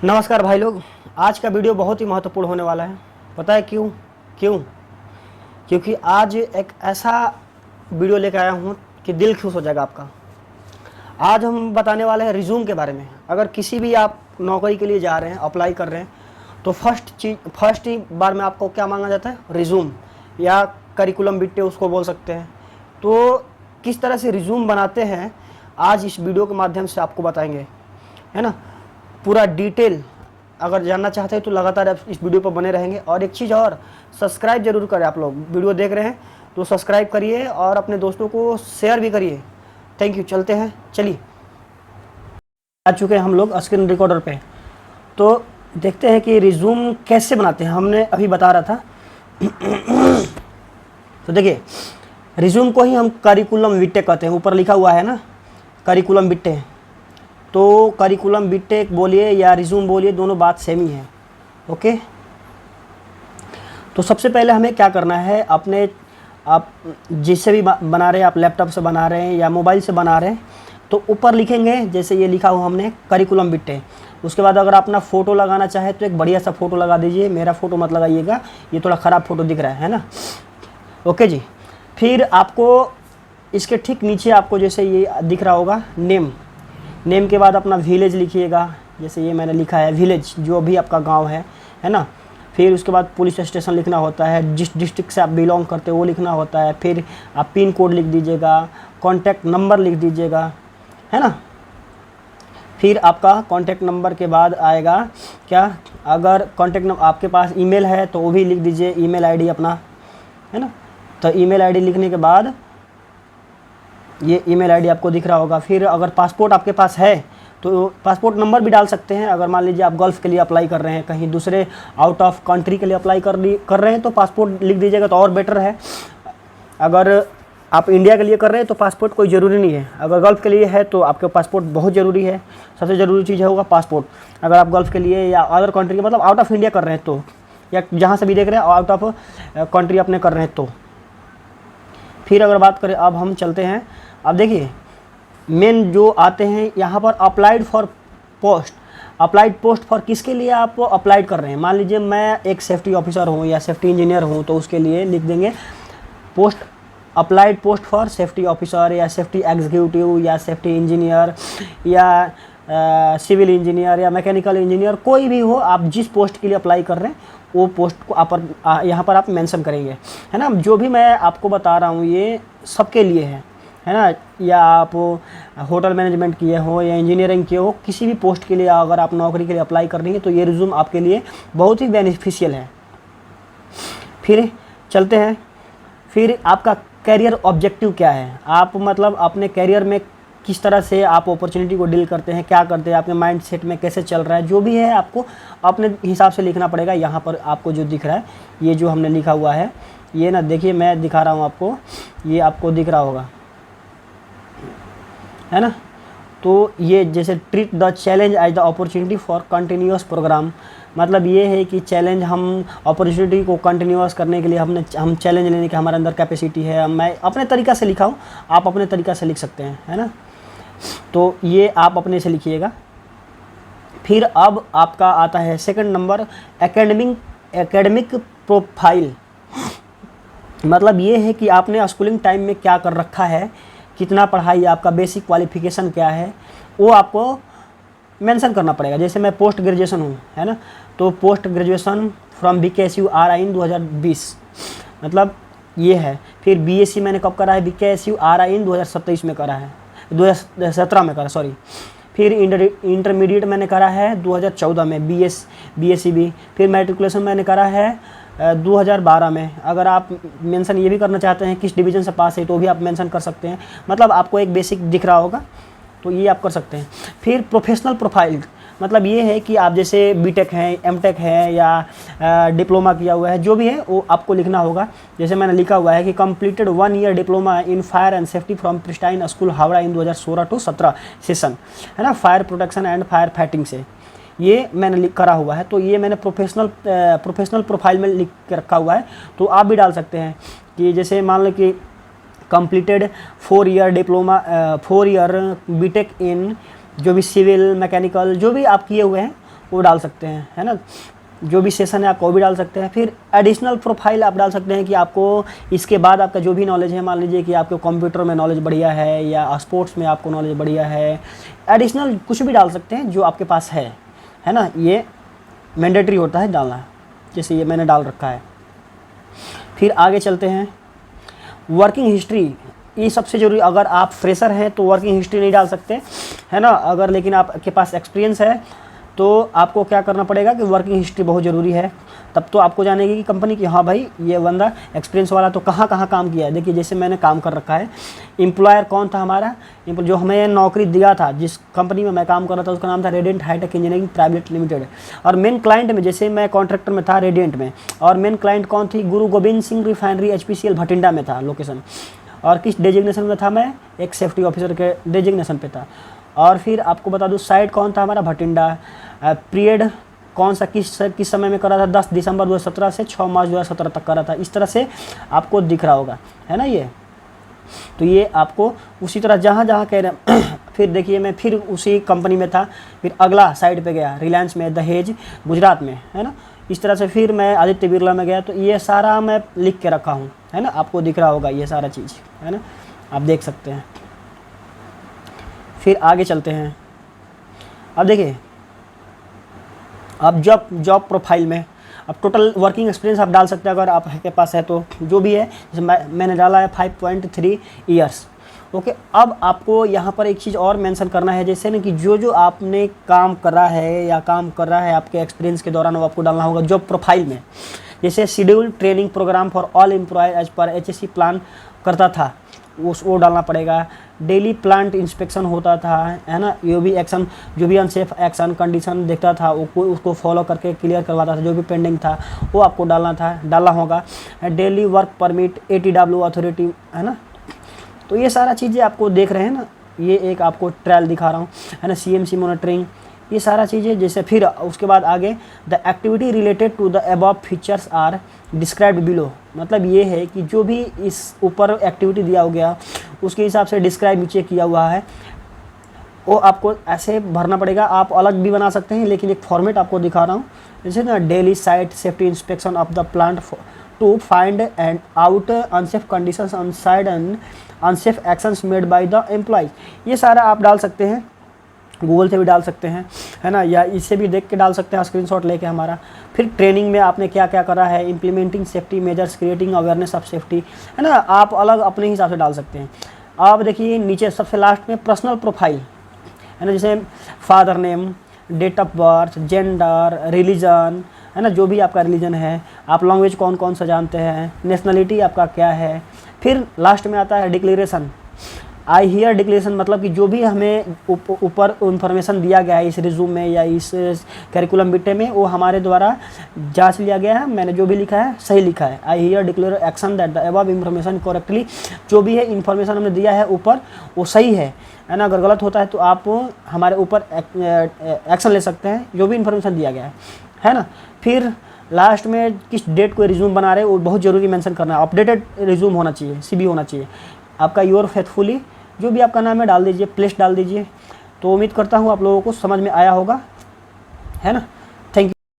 नमस्कार भाई लोग। आज का वीडियो बहुत ही महत्वपूर्ण होने वाला है। पता है क्यों? क्यों? क्योंकि आज एक ऐसा वीडियो लेकर आया हूँ कि दिल खुश हो जाएगा आपका। आज हम बताने वाले हैं रिज्यूम के बारे में। अगर किसी भी आप नौकरी के लिए जा रहे हैं, अप्लाई कर रहे हैं, तो फर्स्ट ही बार में आपको क्या मांगा जाता है? रिज्यूम या करिकुलम विटे उसको बोल सकते हैं। तो किस तरह से रिज्यूम बनाते हैं आज इस वीडियो के माध्यम से आपको बताएंगे, है ना। पूरा डिटेल अगर जानना चाहते हैं तो लगातार आप इस वीडियो पर बने रहेंगे। और एक चीज़ और, सब्सक्राइब जरूर करें। आप लोग वीडियो देख रहे हैं तो सब्सक्राइब करिए और अपने दोस्तों को शेयर भी करिए। Thank you. चलते हैं, चलिए। आ चुके हैं हम लोग स्क्रीन रिकॉर्डर पे। तो देखते हैं कि रिज्यूम कैसे बनाते हैं। हमने अभी बता रहा था तो देखिए, रिज्यूम को ही हम करिकुलम विटे कहते हैं। ऊपर लिखा हुआ है ना, करिकुलम विटे। तो करिकुलम विटे बोलिए या रिज्यूम बोलिए, दोनों बात सेम ही है। ओके। तो सबसे पहले हमें क्या करना है, अपने आप जिससे भी बना रहे हैं, आप लैपटॉप से बना रहे हैं या मोबाइल से बना रहे हैं, तो ऊपर लिखेंगे जैसे ये लिखा हुआ हमने करिकुलम विटे। उसके बाद अगर अपना फ़ोटो लगाना चाहे तो एक बढ़िया सा फ़ोटो लगा दीजिए। मेरा फ़ोटो मत लगाइएगा, ये थोड़ा ख़राब फ़ोटो दिख रहा है ना। ओके जी। फिर आपको इसके ठीक नीचे आपको जैसे ये दिख रहा होगा नेम के बाद अपना विलेज लिखिएगा। जैसे ये मैंने लिखा है विलेज, जो भी आपका गांव है ना। फिर उसके बाद पुलिस स्टेशन लिखना होता है, जिस डिस्ट्रिक्ट से आप बिलोंग करते हो वो लिखना होता है। फिर आप पिन कोड लिख दीजिएगा, कॉन्टैक्ट नंबर लिख दीजिएगा, है ना। फिर आपका कॉन्टैक्ट नंबर के बाद आएगा क्या, अगर कॉन्टैक्ट नंबर आपके पास ईमेल है तो वो भी लिख दीजिए, ईमेल आईडी अपना, है ना। तो ईमेल आईडी लिखने के बाद ये ईमेल आईडी आपको दिख रहा होगा। फिर अगर पासपोर्ट आपके पास है तो पासपोर्ट नंबर भी डाल सकते हैं। अगर मान लीजिए आप गल्फ़ के लिए अप्लाई कर रहे हैं, कहीं दूसरे आउट ऑफ कंट्री के लिए अप्लाई कर रहे हैं, तो पासपोर्ट लिख दीजिएगा तो और बेटर है। अगर आप इंडिया के लिए कर रहे हैं तो पासपोर्ट कोई ज़रूरी नहीं है। अगर गल्फ़ के लिए है तो आपके पासपोर्ट बहुत ज़रूरी है। सबसे ज़रूरी चीज़ होगा पासपोर्ट। अगर आप गल्फ़ के लिए या अदर कंट्री के मतलब आउट ऑफ इंडिया कर रहे हैं तो, या जहाँ से भी देख रहे हैं आउट ऑफ कंट्री अपने कर रहे हैं तो। फिर अगर बात करें, अब हम चलते हैं। अब देखिए मेन जो आते हैं यहाँ पर, applied for post. Applied post for किसके लिए आप अप्लाइड कर रहे हैं। मान लीजिए मैं एक सेफ्टी ऑफिसर हूँ या सेफ्टी इंजीनियर हूँ, तो उसके लिए लिख देंगे post, applied post for safety officer या सेफ्टी एग्जीक्यूटिव या सेफ्टी इंजीनियर या सिविल इंजीनियर या मैकेनिकल इंजीनियर, कोई भी हो, आप जिस पोस्ट के लिए अप्लाई कर रहे हैं वो पोस्ट को यहाँ पर आप मेंशन करेंगे, है ना। जो भी मैं आपको बता रहा हूँ ये सबके लिए है ना। या आप होटल मैनेजमेंट किए हो या इंजीनियरिंग किए हो, किसी भी पोस्ट के लिए अगर आप नौकरी के लिए अप्लाई कर रही हैं तो ये रिज्यूम आपके लिए बहुत ही बेनिफिशियल है। फिर चलते हैं। फिर आपका कैरियर ऑब्जेक्टिव क्या है, आप मतलब अपने कैरियर में किस तरह से आप अपॉर्चुनिटी को डील करते हैं, क्या करते हैं, आपके माइंड सेट में कैसे चल रहा है, जो भी है आपको अपने हिसाब से लिखना पड़ेगा। यहाँ पर आपको जो दिख रहा है, ये जो हमने लिखा हुआ है, ये ना देखिए मैं दिखा रहा हूँ आपको, ये आपको दिख रहा होगा, है ना। तो ये जैसे treat the challenge as the opportunity for continuous programme, मतलब ये है कि चैलेंज, हम अपॉर्चुनिटी को कंटिन्यूअस करने के लिए हम चैलेंज लेने की हमारे अंदर कैपेसिटी है। मैं अपने तरीक़ा से लिखा हूँ, आप अपने तरीक़ा से लिख सकते हैं, है ना। तो ये आप अपने से लिखिएगा। फिर अब आपका आता है सेकंड नंबर, एकेडमिक प्रोफाइल। मतलब ये है कि आपने स्कूलिंग टाइम में क्या कर रखा है, कितना पढ़ाई, आपका बेसिक क्वालिफिकेशन क्या है, वो आपको मेंशन करना पड़ेगा। जैसे मैं पोस्ट ग्रेजुएशन हूँ, है ना, तो post graduation from BKSU RI इन 2020, मतलब ये है। फिर BSc मैंने कब करा है, BKSU RI इन 2027 में करा है, 2017 में करा, सॉरी। फिर इंटरमीडिएट मैंने करा है 2014 में, BSc भी। फिर मैट्रिकुलेशन मैंने करा है 2012 में। अगर आप मेंशन ये भी करना चाहते हैं किस डिवीज़न से पास है तो भी आप मेंशन कर सकते हैं। मतलब आपको एक बेसिक दिख रहा होगा तो ये आप कर सकते हैं। फिर प्रोफेशनल प्रोफाइल, मतलब ये है कि आप जैसे BTech हैं, MTech हैं या डिप्लोमा किया हुआ है, जो भी है वो आपको लिखना होगा। जैसे मैंने लिखा हुआ है कि completed 1 year diploma in fire and safety from pristine school Howrah in 2016 to 17 session, है ना, fire protection and fire fighting से, ये मैंने करा हुआ है। तो ये मैंने प्रोफेशनल प्रोफाइल में लिख के रखा हुआ है। तो आप भी डाल सकते हैं कि जैसे मान लो कि completed 4 year diploma, 4 year BTech इन जो भी सिविल मैकेनिकल जो भी आप किए हुए हैं वो डाल सकते हैं, है ना। जो भी सेशन है आपको वो भी डाल सकते हैं। फिर एडिशनल प्रोफाइल आप डाल सकते हैं कि आपको इसके बाद आपका जो भी नॉलेज है, मान लीजिए कि आपको कंप्यूटर में नॉलेज बढ़िया है या स्पोर्ट्स में आपको नॉलेज बढ़िया है, एडिशनल कुछ भी डाल सकते हैं जो आपके पास है ना। ये मैंडेटरी होता है डालना, जैसे ये मैंने डाल रखा है। फिर आगे चलते हैं, वर्किंग हिस्ट्री, ये सबसे ज़रूरी। अगर आप फ्रेशर हैं तो वर्किंग हिस्ट्री नहीं डाल सकते, है ना। अगर लेकिन आपके पास एक्सपीरियंस है तो आपको क्या करना पड़ेगा कि वर्किंग हिस्ट्री बहुत ज़रूरी है। तब तो आपको जानेगी कि कंपनी की हाँ भाई ये बंदा एक्सपीरियंस वाला तो कहाँ कहाँ काम किया है। देखिए जैसे मैंने काम कर रखा है, एम्प्लॉयर कौन था हमारा, जो हमें नौकरी दिया था, जिस कंपनी में मैं काम कर रहा था उसका नाम था Radiant Hitech Engineering Private Limited. और मेन क्लाइंट में, जैसे मैं कॉन्ट्रैक्टर में था रेडिएंट में, और मेन क्लाइंट कौन थी, गुरु गोविंद सिंह रिफाइनरी HPCL भटिंडा में था लोकेशन। और किस डेजिग्नेशन में था मैं, एक सेफ्टी ऑफिसर के डेजिग्नेशन पे था। और फिर आपको बता दूं साइट कौन था हमारा, भटिंडा। पीरियड कौन सा, किस समय में करा था, 10 दिसंबर 2017 से 6 मार्च 2017 तक करा था। इस तरह से आपको दिख रहा होगा, है ना ये। तो ये आपको उसी तरह जहाँ जहाँ कह रहे हैं फिर देखिए मैं फिर उसी कंपनी में था, फिर अगला साइड पे गया रिलायंस में, दहेज गुजरात में, है ना। इस तरह से फिर मैं आदित्य बिरला में गया। तो ये सारा मैं लिख के रखा हूँ, है ना, आपको दिख रहा होगा ये सारा चीज़, है ना, आप देख सकते हैं। फिर आगे चलते हैं। अब देखिए, अब जॉब प्रोफाइल में अब टोटल वर्किंग एक्सपीरियंस आप डाल सकते हैं अगर आपके पास है तो, जो भी है। जैसे मैंने डाला है 5.3 ईयर्स। ओके, अब आपको यहाँ पर एक चीज़ और मेंशन करना है, जैसे ना कि जो आपने काम करा है या काम कर रहा है आपके एक्सपीरियंस के दौरान, वो आपको डालना होगा जॉब प्रोफाइल में। जैसे schedule training program for all employ as per HSC plan करता था, वो डालना पड़ेगा। डेली प्लांट इंस्पेक्शन होता था, है ना। ये भी एक्शन, जो भी अनसेफ एक्शन कंडीशन देखता था उसको फॉलो करके क्लियर करवाता था, जो भी पेंडिंग था वो आपको डालना होगा। Daily work permit, ATW authority, है ना। तो ये सारा चीज़ें आपको देख रहे हैं ना, ये एक आपको ट्रायल दिखा रहा हूँ, है ना, CMC मॉनिटरिंग, ये सारा चीज़ें। जैसे फिर उसके बाद आगे, the activity related to the above features are described below. मतलब ये है कि जो भी इस ऊपर एक्टिविटी दिया हो गया उसके हिसाब से डिस्क्राइब नीचे किया हुआ है, वो आपको ऐसे भरना पड़ेगा। आप अलग भी बना सकते हैं, लेकिन एक फॉर्मेट आपको दिखा रहा हूँ। जैसे ना, daily site safety inspection of the plant to find and out unsafe conditions on side and unsafe actions made by the employ. ये सारा आप डाल सकते हैं, गूगल से भी डाल सकते हैं, है ना, या इससे भी देख के डाल सकते हैं स्क्रीनशॉट लेके हमारा। फिर ट्रेनिंग में आपने क्या क्या करा है, implementing safety measures, creating awareness of safety, है ना। आप अलग अपने हिसाब से डाल सकते हैं। आप देखिए नीचे सबसे लास्ट में पर्सनल प्रोफाइल, है ना, जैसे father name, date of birth, gender, religion, है ना, जो भी आपका रिलीजन है, आप लैंग्वेज कौन कौन सा जानते हैं, नेशनलिटी आपका क्या है। फिर लास्ट में आता है डिक्लेरेशन। आई हियर डिक्लेरेशन, मतलब कि जो भी हमें ऊपर इन्फॉर्मेशन दिया गया है इस रिज्यूम में या इस करिकुलम बिटे में, वो हमारे द्वारा जांच लिया गया है, मैंने जो भी लिखा है सही लिखा है। I hear declare action that the above information correctly, जो भी है इन्फॉर्मेशन हमने दिया है ऊपर वो सही है ना। अगर गलत होता है तो आप हमारे ऊपर एक्शन ले सकते हैं, जो भी इन्फॉर्मेशन दिया गया है ना। फिर लास्ट में किस डेट को रिज्यूम बना रहे हैं वो बहुत ज़रूरी मेंशन करना है। अपडेटेड रिज्यूम होना चाहिए, CV होना चाहिए आपका। योर फेथफुली, जो भी आपका नाम है डाल दीजिए, प्लेस डाल दीजिए। तो उम्मीद करता हूँ आप लोगों को समझ में आया होगा, है ना।